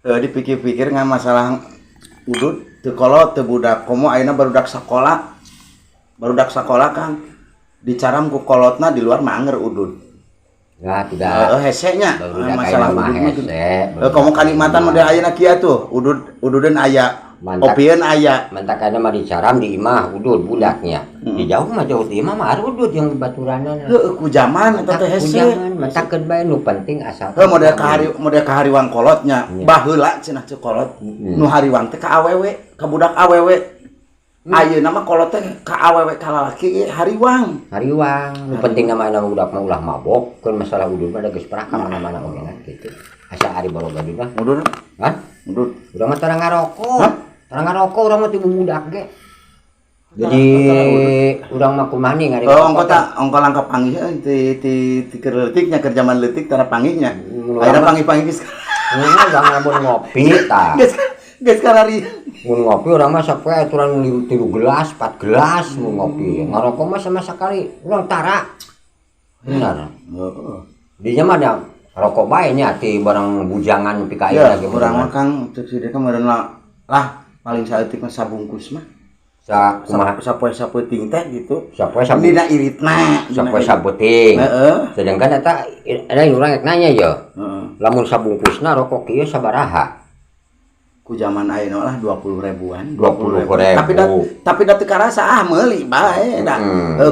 Dipikir-pikir ngan masalah udud teu kolot teu budak komo ayeuna barudak sakola. Barudak sakola Kang. Dicaram ku kolotna di luar manger udud. Ya tidak. Hese nya masalah udud hese. Komo Kalimantan mah ayeuna kieu tuh ududeun aya. Opieun aya. Mantak kana mah dicaram di imah udud budaknya. Di jauh mah jauh di imah mah udud yang baturanna. Heuh ku zaman eta teh hese. Mantakkeun bae nu penting asal. Model kahariwang kolotnya. Baheula cenah ceu kolot. Nu hariwang teh ka awewe, ka budak awewe. Ayeuna mah kolot teh ka awewe ka lalaki hariwang. Nu penting nama budak mah ulah mabok, keun masalah udud mah da geus peraka mana-mana oge kitu. Asa ari baroga juga. Udud. Hah? Udud. Urang mah tara ngarokok. Tara ngarokok urang mah ti budak ge. Jadi urang mah kumaha ning ari ongko langkap panggih ti keur leutiknya keur zaman leutik tara panggihnya. Ayeuna panggih-panggih geus. Urang mah ngopi tah. Geus karari. Mun ngopi urang mah sapoe aturan 3 gelas, 4 gelas mun ngopi. Ngarokok mah sama sekali urang tara. Benar. Heeh. Dinya mah ada rokok bae nya ti barang bujangan nepi ka ayeuna ge urang mah Kang teu sida ka meureunna lah paling saeutik mah sabungkus mah. Kumaha sapoe-sapoe teh gitu. Sapoe dina iritna. Sapoe sabuting. Heeh. Sedangkan eta ada urang rek nanya ya. Heeh. Lamun sabungkusna rokok kieu sabaraha? Ku zaman ayeuna lah 20 ribuan. 20 ribu. Tapi da teu karasa meuli bae da.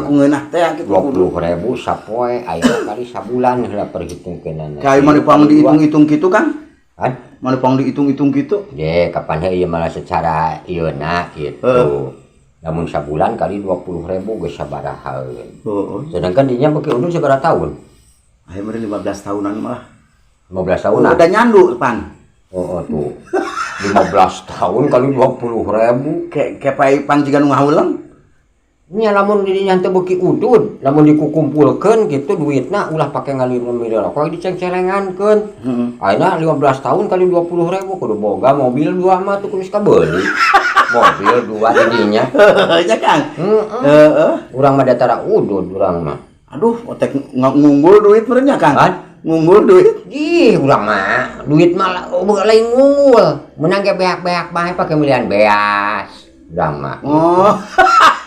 Ku ngeunah teh kitu 20 ribu sapoe ayeuna kali sabulan heula perhitungkeunana. Kayak mau dipang dihitung-hitung gitu Kang? Kan? Mau dipang dihitung-hitung gitu? Ye, kapan ieu malah secara ieuna gitu. Namun sabulan kali 20 ribu geus sabaraha. Sedangkan dinya beki udud sabaraha tahun? Aya meureun 15 tahunan mah. 15 tahunan. Udah nyandu pan. Tuh. 15 tahun kali 20 ribu. Kayak pang jiga nu ngahulang. Nya lamun dinya teu beuki udud, lamun dikukumpulkeun gitu duitna ulah pake ngalir-ngalir rokok diceng-celengankeun. Ayeuna 15 tahun kali 20 ribu kudu boga mobil 2 mah tuh kudu kabeuli. Mobil 2 didinya. Ya Kang. Urang mah datara udud urang mah. Aduh, otek ngunggul duit meureun nya Kang. Ngunggul duit. Ih, urang mah duit mah lain ngunggul. Menang ge beak-beak bae pake milian beas. Urang mah.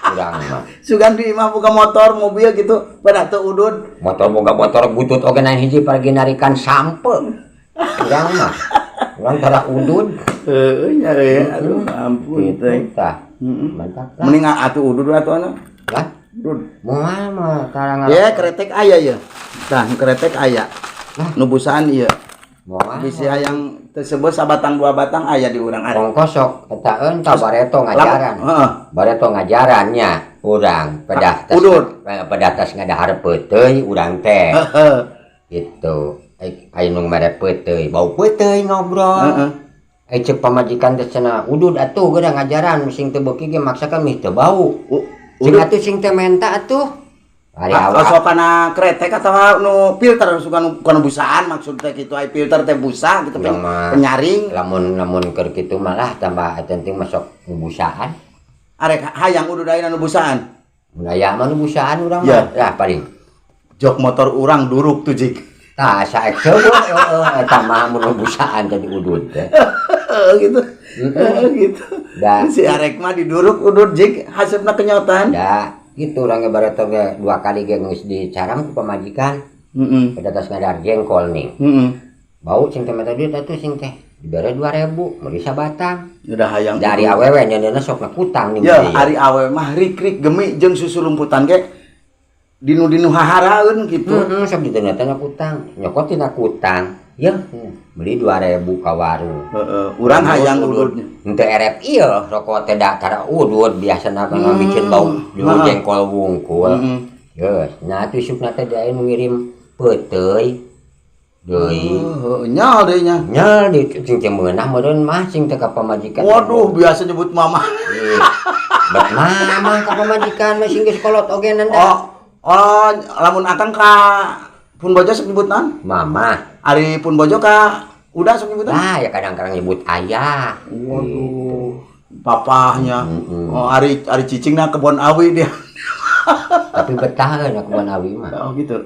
Urang mah. Sugan di imah boga motor, mobil gitu, pada teu udud. Motor boga motor butut oge naik hiji pergi narikan sampe. Urang mah. Urang tara udud. Heueuh nya aduh ampun teh. Mantap. Mending atuh udud atuh ana. Lah, udud. Moal mah tara ngarok. Ya, kretek aya ya. Tah, kretek aya. Nu busaan ieu. Moal. Bisi hayang tersebut sabatang 2 batang aya di urang ari. Kosok eta enta bareto ngajaran. Bareto ngajarannya urang pedatas ngadahar peuteuy urang teh. Gitu. Aya nu mere peuteuy, bau peuteuy ngobrol. Cek pamajikan teh cenah udud atuh geura ngajaran sing teu beuki ge maksakeun mih teu bau. Sing atuh sing teh menta atuh. Ari awak. Sokana kretek atau nu filter suka nu busaan maksud teh kitu ai filter teh busa gitu penyaring. Lamun keur kitu malah tambah penting masuk nu busaan. Arek hayang udud ayeuna nu busaan. Mun aya mah nu busaan urang mah. Lah paling jok motor urang duruk tuh jik. Tah saek seueur eta mah mun nu busaan jadi udud teh. Gitu. Gitu. Si arek mah diduruk udud jik hasupna kenyotan. Da gitu urang ge bareto ge 2 kali ge geus dicaram ku pamajikan. Pedatas ngadar jengkol ning. Bau sing teh mata duit atuh sing teh dibere 2.000 meuli sabatang. Udah hayang dari awewe nyandeuna sok nakutang ning ya ari awewe mah rik-rik gemi jeung susu lumputan ge dinu-dinu haharaeun kitu. Sok ditanya nakutang, nyokot tina kutang. Ya, beli 2.000 ka warung. Urang hayang udud. Henteu erep ieu rokok teh da tara udud biasana kana bikin bau jengkol wungkul. Geus, nah atuh isukna teh da anu ngirim peuteuy. Deui. Nyal deui nya. Nyal di cing meunah meureun mah cing teh ka pamajikan. Waduh, biasa nyebut mama. Bet mama ka pamajikan mah sing geus kolot oge nanda. Oh, lamun akang ka Pun Bojo sok nyebutna? Mama. Ari Pun Bojo ka udah sok nyebutna? Nah, ya kadang-kadang nyebut ayah. Waduh. Papahnya. Oh, ari cicingna kebon awi dia. Tapi betah kan kebon awi mah. Oh gitu.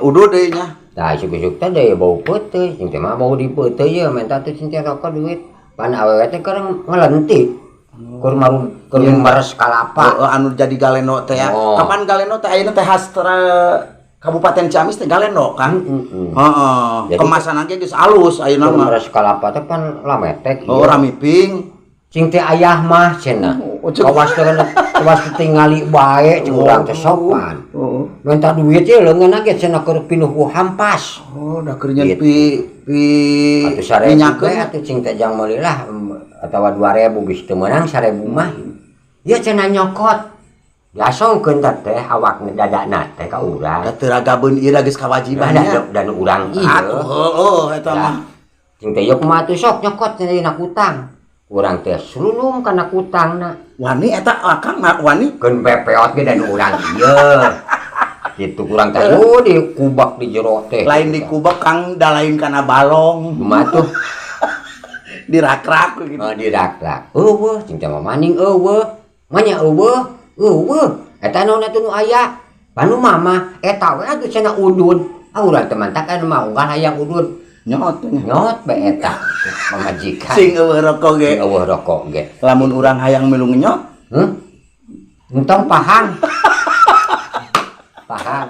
Udud deui nya. Tah isuk-isuk teh deui bau peuteuy, jeung teh mah bau di peuteuy ye menta teh cing teh rokok duit. Pan awewe teh keur ngelentik. Keur meres kalapa. Anu jadi galeno teh ya. Kapan galeno teh ayeuna teh khas Kabupaten Ciamis teh galeno kan. Heeh. Kemasan ge geus alus ayeuna mah. Meres kalapa teh pan lametek. Ramiping. Cing teh ayah mah cenah. Kawas teh tingali bae cing urang teh sopan. Minta duit ye leungeunna ge cenah keur pinuh ku hampas. Da keur nyen pi atuh 1000 ge atuh cing teh jang meuli lah atawa 2000 geus teu meunang 1000 mah. Ieu cenah nyokot. Diasongkeun teh awak dadana teh ka urang. Da teu ragabeun ieu geus kawajibannya. Dan urang ieu. Atuh eta mah. Cing teh ieu kumaha atuh sok nyokot dina kutang. Urang teh sululum kana kutangna. Wani eta akang wani Keun pepeot ge dan urang ieu. Kitu urang teh dikubak di jero teh. Lain dikubak Kang da lain kana balong. Kumaha tuh? Dirak-rak gitu. Dirak-rak. Eueuh, cing teh mah maning eueuh. Manya eueuh. Eta naon atuh nu aya? Panu mama eta we atuh cenah udud. Urang teh mantak anu mah unggal hayang udud. Nyot be eta pamajikan. Sing eueuh rokok ge. Eueuh rokok ge. Lamun urang hayang milu nyot, Entong pahang. Pahang.